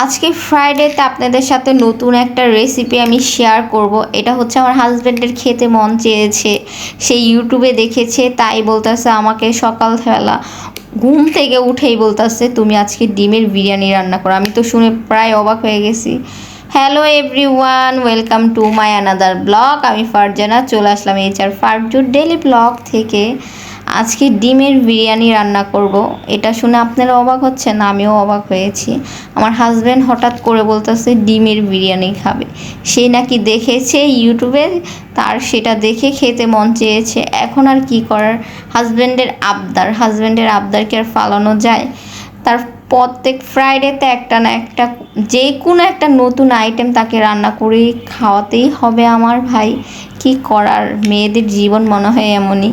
আজকে ফ্রাইডেতে আপনাদের সাথে নতুন একটা রেসিপি আমি শেয়ার করব। এটা হচ্ছে আমার হাজব্যান্ডের খেতে মন চেয়েছে, সে ইউটিউবে দেখেছে, তাই বলতেছে আমাকে সকালবেলা ঘুম থেকে উঠেই বলতেছে তুমি আজকে ডিমের বিরিয়ানি রান্না করো। আমি তো শুনে প্রায় অবাক হয়ে গেছি। Hello everyone, welcome to my another blog. আমি ফারজানা চলে আসলাম HR ফারজুর ডেলি ব্লগ থেকে। আজকে ডিমের বিরিয়ানি রান্না করব। এটা শুনে আপনারা অবাক হচ্ছেন, আমিও অবাক হয়েছি। আমার হাজব্যান্ড হঠাৎ করে বলতেছে ডিমের বিরিয়ানি খাবে। সে নাকি দেখেছে ইউটিউবে, তার সেটা দেখে খেতে মন চেয়েছে। এখন আর কি করার, হাজব্যান্ডের আবদার কি আর ফালানো যায়? তার প্রত্যেক ফ্রাইডেতে একটা না একটা যে কোনো একটা নতুন আইটেম তাকে রান্না করে খাওয়াতেই হবে আমার ভাই। কি করার, মেয়েদের জীবন মনে হয় এমনই।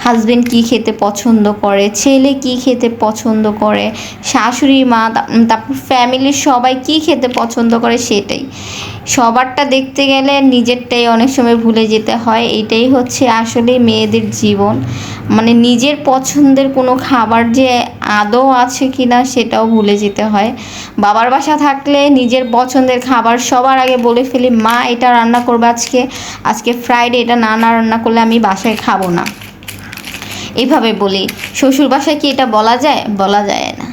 হাজবেন্ড কি খেতে পছন্দ করে, ছেলে কি খেতে পছন্দ করে, শাশুড়ি মা, তারপর ফ্যামিলির সবাই কি খেতে পছন্দ করে, সেটাই সবারটা দেখতে গেলে নিজেরটাই অনেক সময় ভুলে যেতে হয়। এটাই হচ্ছে আসলে মেয়েদের জীবন। মানে নিজের পছন্দের কোনো খাবার যে আদৌ আছে কি না সেটাও ভুলে যেতে হয়। বাবার বাসা থাকলে নিজের পছন্দের খাবার সবার আগে বলে ফেলি, মা এটা রান্না করবে আজকে ফ্রাইডে, এটা না রান্না করলে আমি বাসায় খাবো না, এইভাবে বলি। শ্বশুর বাসায় কি এটা বলা যায়? বলা যায় না।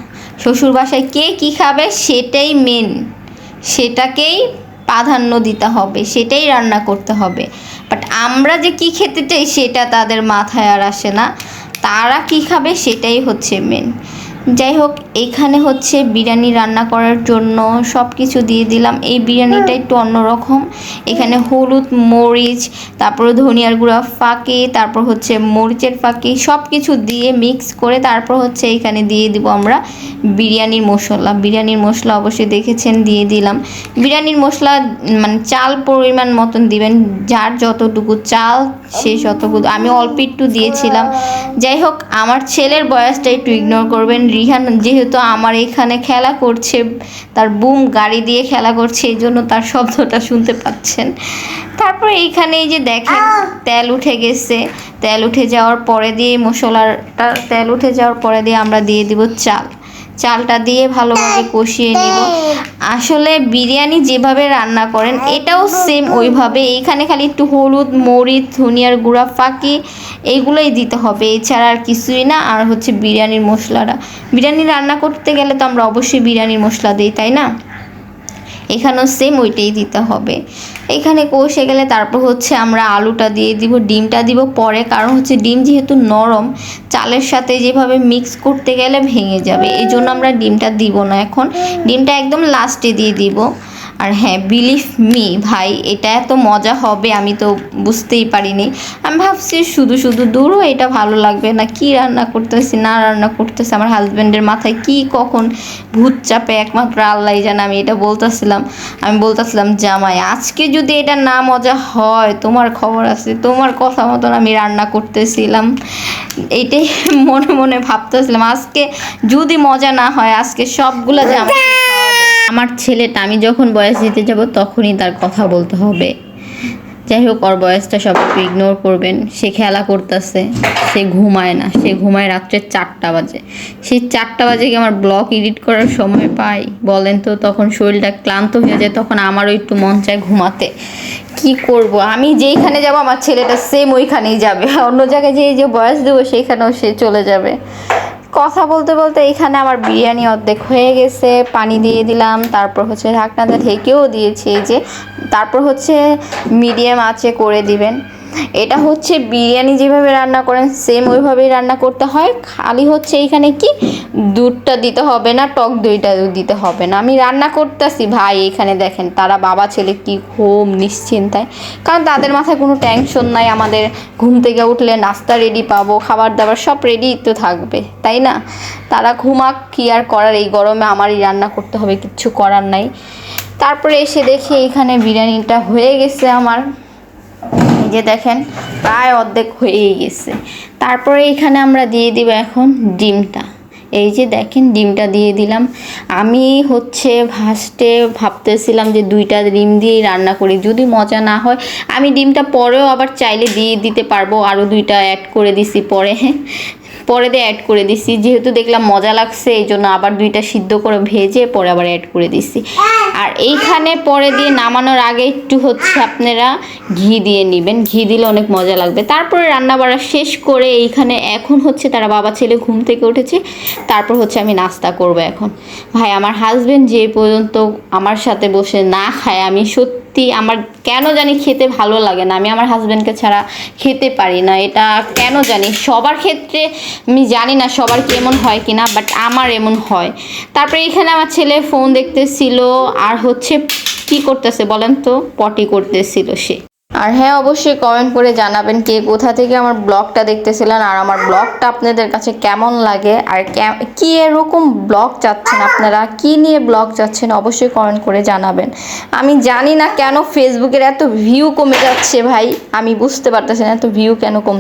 শ্বশুর বাসায় কে কী খাবে সেটাই মেন, সেটাকেই প্রাধান্য দিতে হবে, সেটাই রান্না করতে হবে। বাট আমরা যে কি খেতে চাই সেটা তাদের মাথায় আর আসে না, তারা কি খাবে সেটাই হচ্ছে মেন। যাই হোক, এখানে হচ্ছে বিরিয়ানি রান্না করার জন্য সব কিছু দিয়ে দিলাম। এই বিরিয়ানিটা একটু অন্যরকম। এখানে হলুদ, মরিচ, তারপরে ধনিয়ার গুঁড়া ফাঁকি, তারপর হচ্ছে মরিচের ফাঁকি, সব কিছু দিয়ে মিক্স করে তারপর হচ্ছে এখানে দিয়ে দিব আমরা বিরিয়ানির মশলা অবশ্যই দেখেছেন, দিয়ে দিলাম। বিরিয়ানির মশলা মানে চাল পরিমাণ মতন দিবেন, যার যতটুকু চাল সে ততটুকু। আমি অল্প একটু দিয়েছিলাম। যাই হোক, আমার ছেলের বয়সটা একটু ইগনোর করবেন। রিহান যেহেতু আমার এখানে খেলা করছে, তার বুম গাড়ি দিয়ে খেলা করছে, এই জন্য তার শব্দটা শুনতে পাচ্ছেন। তারপর এইখানে এই যে দেখেন তেল উঠে গেছে, তেল উঠে যাওয়ার পরে দিয়ে তেল উঠে যাওয়ার পরে দিয়ে আমরা দিয়ে দিব চালটা দিয়ে ভালোভাবে কষিয়ে নিব। আসলে বিরিয়ানি যেভাবে রান্না করেন এটাও সেম ওইভাবে। এইখানে খালি একটু হলুদ, মরিচ, ধনিয়ার গুঁড়া ফাঁকি এইগুলোই দিতে হবে, এছাড়া আর কিছুই না। আর হচ্ছে বিরিয়ানি রান্না করতে গেলে তো আমরা অবশ্যই বিরিয়ানির মশলা দিই, তাই না? এখানেও সেম ওইটাই দিতে হবে। এখানে কষে গেলে তারপর হচ্ছে আমরা আলুটা দিয়ে দিব, ডিমটা দিব পরে, কারণ হচ্ছে ডিম যেহেতু নরম, চালের সাথে যেভাবে মিক্স করতে গেলে ভেঙে যাবে, এই জন্য আমরা ডিমটা দিব না এখন, ডিমটা একদম লাস্টে দিয়ে দিব। আর হ্যাঁ, বিলিভ মি ভাই, এটা এত মজা হবে আমি তো বুঝতেই পারিনি। আমি ভাবছি শুধু দূরও এটা ভালো লাগবে না, কি রান্না করতেছি না রান্না করতেছি, আমার হাজব্যান্ডের মাথায় কি কখন ভূত চাপে একমাত্র আল্লাহই জানে। আমি বলতেছিলাম জামাই, আজকে যদি এটা না মজা হয় তোমার খবর আছে, তোমার কথা মতন আমি রান্না করতেছিলাম, এইটাই মনে মনে ভাবতেছিলাম। আজকে যদি মজা না হয়, আজকে সবগুলা যে আমার ছেলেটা আমি যখন বয়স দিতে যাব তখনই তার কথা বলতে হবে। যাই হোক, ওর বয়সটা সব একটু ইগনোর করবেন। সে খেলা করতেছে, সে ঘুমায় না, সে ঘুমায় রাত্রে 4টা বাজে। সেই 4টা বাজে কি আমার ব্লগ এডিট করার সময় পাই বলেন তো? তখন শরীরটা ক্লান্ত হয়ে যায়, তখন আমারও একটু মন চায় ঘুমাতে। কি করব, আমি যেইখানে যাব আমার ছেলেটা সেম ওইখানেই যাবে, অন্য জায়গায় যে বয়স দেবো সেইখানেও সে চলে যাবে। কথা বলতে বলতে এখানে আমার বিরিয়ানি অর্ধেক হয়ে গেছে, পানি দিয়ে দিলাম, তারপর হচ্ছে ঢাকনাটা ঢেকেও দিয়েছি। এই যে তারপর হচ্ছে মিডিয়াম আঁচে করে দিবেন। এটা হচ্ছে বিরিয়ানি যেভাবে রান্না করেন সেম ওইভাবেই রান্না করতে হয়, খালি হচ্ছে এইখানে কি দুধটা দিতে হবে না, টক দইটা দিতে হবে না। আমি রান্না করতেছি ভাই, এখানে দেখেন তারা বাবা ছেলে কি ঘুম নিশ্চিন্তায়, কারণ তাদের মাথায় কোনো টেনশন নাই। আমাদের ঘুম থেকে উঠলে নাস্তা রেডি পাবো, খাবার দাবার সব রেডি তো থাকবে, তাই না? তারা ঘুমাক, কি আর করার, এই গরমে আমারই রান্না করতে হবে, কিচ্ছু করার নাই। তারপরে এসে দেখি এখানে বিরিয়ানিটা হয়ে গেছে আমার, এই যে দেখেন প্রায় অর্ধেক হয়েই গেছে। তারপরে এখানে আমরা দিয়ে দিব এখন ডিমটা। এই যে দেখেন ডিমটা দিয়ে দিলাম। আমি হচ্ছে ফার্স্টে ভাবতেছিলাম যে 2টা ডিম দিয়েই রান্না করি, যদি মজা না হয় আমি ডিমটা পরেও আবার চাইলে দিয়ে দিতে পারবো, আরও 2টা অ্যাড করে দিছি পরে। পরে দিয়ে অ্যাড করে দিছি, যেহেতু দেখলাম মজা লাগছে এই জন্য আবার 2টা সিদ্ধ করে ভেজে পরে আবার অ্যাড করে দিছি। আর এইখানে পরে দিয়ে নামানোর আগে একটু হচ্ছে আপনারা ঘি দিয়ে নেবেন, ঘি দিলে অনেক মজা লাগবে। তারপরে রান্না বাড়া শেষ করে এইখানে এখন হচ্ছে তারা বাবা ছেলে ঘুম থেকে উঠেছে, তারপর হচ্ছে আমি নাস্তা করব এখন। ভাই আমার হাজবেন্ড যে পর্যন্ত আমার সাথে বসে না খায়, আমি সত্যি আমার কেন জানি খেতে ভালো লাগে না, আমি আমার হাজবেন্ডকে ছাড়া খেতে পারি না, এটা কেন জানি। সবার ক্ষেত্রে আমি জানি না সবার কেমন হয় কিনা, বাট আমার এমন হয়। তারপরে এখানে আমার ছেলে ফোন দেখতেছিল আর হচ্ছে কি করতেছে বলেন তো, পটি করতেছিল সে। আর হ্যাঁ, অবশ্যই কমেন্ট করে জানাবেন কে কোথা থেকে আমার ব্লগটা দেখতেছিলেন, আর আমার ব্লগটা আপনাদের কাছে কেমন লাগে, আর কি এরকম ব্লগ চাচ্ছেন আপনারা, কি নিয়ে ব্লগ চাচ্ছেন অবশ্যই কমেন্ট করে জানাবেন। আমি জানি না কেন ফেসবুকের এত ভিউ কমে যাচ্ছে ভাই, আমি বুঝতে পারতেছি না এত ভিউ কেন কম।